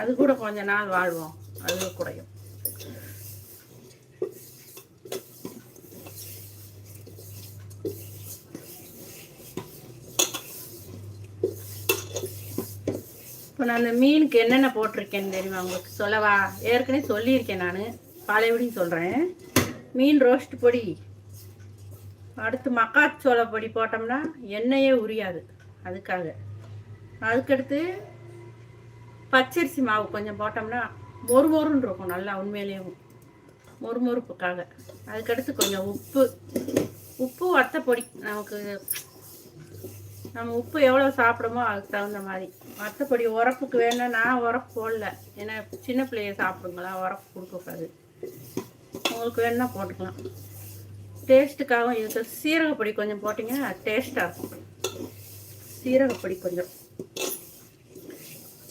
அது கூட கொஞ்ச நாள் வாழ்வோம், அது கூடயும். இப்போ நான் அந்த மீனுக்கு என்னென்ன போட்டிருக்கேன்னு தெரியுமா உங்களுக்கு சொல்லவா? ஏற்கனவே சொல்லியிருக்கேன், நான் பழையபடியும் சொல்கிறேன். மீன் ரோஸ்ட் பொடி, அடுத்து மக்காச்சோள பொடி போட்டோம்னா எண்ணெயே உரியாது, அதுக்காக. அதுக்கடுத்து பச்சரிசி மாவு கொஞ்சம் போட்டோம்னா மொறுமொறுன்னு இருக்கும் நல்லா, உண்மையிலேயும் மொறுமொறுப்புக்காக. அதுக்கடுத்து கொஞ்சம் உப்பு வத்தப்பொடி, நம்ம உப்பு எவ்வளோ சாப்பிடுமோ அதுக்கு தகுந்த மாதிரி. வத்தப்பொடி உரப்புக்கு வேணும்னா, நான் உரப்பு போடல, ஏன்னா சின்ன பிள்ளைய சாப்பிடுங்களா, உரப்பு கொடுக்கக்கூடாது. உங்களுக்கு வேணுன்னா போட்டுக்கலாம். டேஸ்ட்டுக்காகவும் இதுக்கு சீரகப்பொடி கொஞ்சம் போட்டிங்கன்னா டேஸ்ட்டாக இருக்கும். சீரகப்பொடி கொஞ்சம்